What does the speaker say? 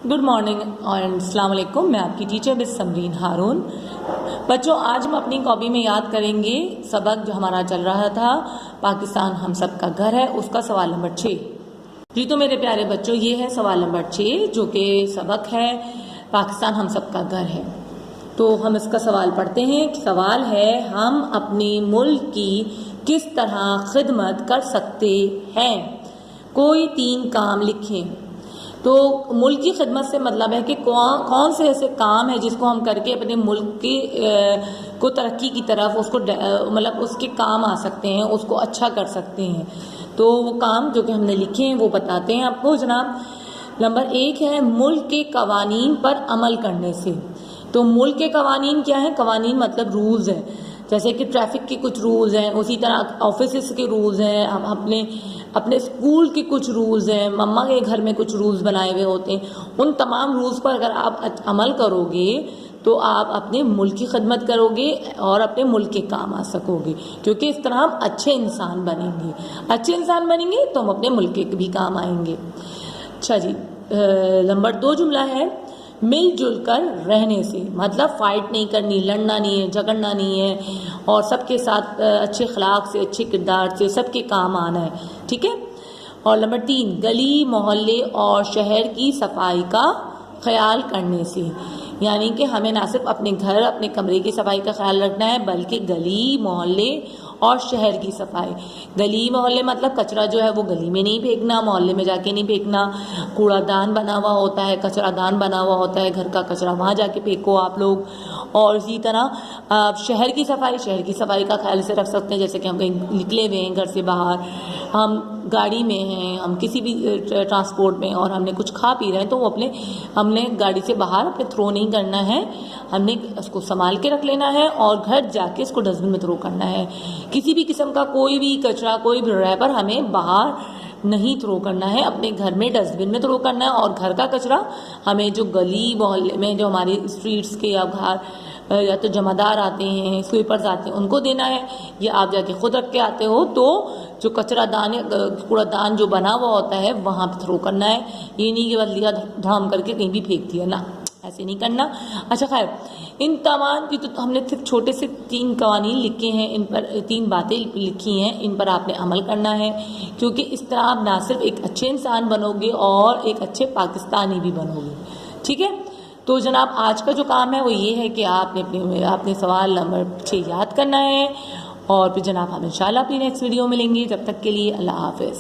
Good morning और अस्सलाम वालेकुम। मैं आपकी टीचर मिस समरीन हारून। बच्चों, आज हम अपनी कॉपी में याद करेंगे सबक जो हमारा चल रहा था, पाकिस्तान हम सब का घर है, उसका सवाल नंबर 6। जी तो मेरे प्यारे बच्चों, ये है सवाल नंबर 6 जो कि सबक है पाकिस्तान हम सब का घर है। तो हम इसका सवाल पढ़ते हैं। सवाल है, हम अपने मुल्क की किस तरह खिदमत कर सकते हैं? कोई 3 काम लिखें। तो मुल्क की खिदमत से मतलब है कि कौन से ऐसे काम है जिसको हम करके अपने मुल्क की को तरक्की की तरफ उसको मतलब उसके काम आ सकते हैं, उसको अच्छा कर सकते हैं। तो वो काम जो कि हमने लिखे हैं वो बताते हैं आपको जनाब। नंबर 1 है मुल्क के कवानीन पर अमल करने से। तो मुल्क के कवानीन क्या है? कवानीन मतलब रूल्स हैं, जैसे कि ट्रैफिक के कुछ रूल्स हैं, उसी तरह ऑफिस के रूल्स हैं, हम अपने स्कूल के कुछ रूल्स हैं, मम्मा के घर में कुछ रूल्स बनाए हुए होते हैं। उन तमाम रूल्स पर अगर आप अमल करोगे तो आप अपने मुल्क की खिदमत करोगे और अपने मुल्क के काम आ सकोगे, क्योंकि इस तरह हम अच्छे इंसान बनेंगे। अच्छे इंसान बनेंगे तो हम अपने मुल्क के भी काम आएंगे। अच्छा जी, नंबर 2 जुमला है मिलजुल कर रहने से। मतलब फाइट नहीं करनी, लड़ना नहीं है, झगड़ना नहीं है और सबके साथ अच्छे अखलाक से, अच्छे किरदार से सबके काम आना है, ठीक है। और नंबर 3 गली मोहल्ले और शहर की सफाई का ख्याल करने से। यानी कि हमें ना सिर्फ अपने घर अपने कमरे की सफाई का ख्याल रखना है, बल्कि गली मोहल्ले और शहर की सफाई। गली मोहल्ले मतलब कचरा जो है वो गली में नहीं फेंकना, मोहल्ले में जाके नहीं फेंकना। कूड़ादान बना हुआ होता है, कचरादान बना हुआ होता है, घर का कचरा वहाँ जाके फेंको आप लोग। और इसी तरह शहर की सफाई का ख्याल से रख सकते हैं, जैसे कि हम कहीं निकले हुए हैं घर से बाहर, हम गाड़ी में हैं, हम किसी भी ट्रांसपोर्ट में और हमने कुछ खा पी रहे हैं, तो वो हमने गाड़ी से बाहर अपने थ्रो नहीं करना है, हमने उसको संभाल के रख लेना है और घर जाके इसको डस्टबिन में थ्रो करना है। किसी भी किस्म का कोई भी कचरा, कोई भी रैपर हमें बाहर नहीं थ्रो करना है, अपने घर में डस्टबिन में थ्रो करना है। और घर का कचरा हमें जो गली मोहल्ले में जो हमारे स्ट्रीट्स के या घर या तो जमादार आते हैं, स्वीपर्स आते हैं, उनको देना है, या आप जाके खुद रख के आते हो तो जो कचरादान कूड़ादान जो बना हुआ होता है वहाँ पर थ्रो करना है। ये नहीं कि बस लिया धाम करके कहीं भी फेंक दिया, ना, ऐसे नहीं करना। अच्छा खैर, इन तमाम की तो हमने सिर्फ छोटे से 3 कवानीन लिखे हैं, इन पर 3 बातें लिखी हैं, इन पर आपने अमल करना है, क्योंकि इस तरह आप ना सिर्फ एक अच्छे इंसान बनोगे और एक अच्छे पाकिस्तानी भी बनोगे, ठीक है। तो जनाब आज का जो काम है वो ये है कि आपने सवाल नंबर 6 याद करना है और फिर जनाब हम इंशाल्लाह अपनी नेक्स्ट वीडियो मिलेंगे। जब तक के लिए अल्लाह हाफिज़।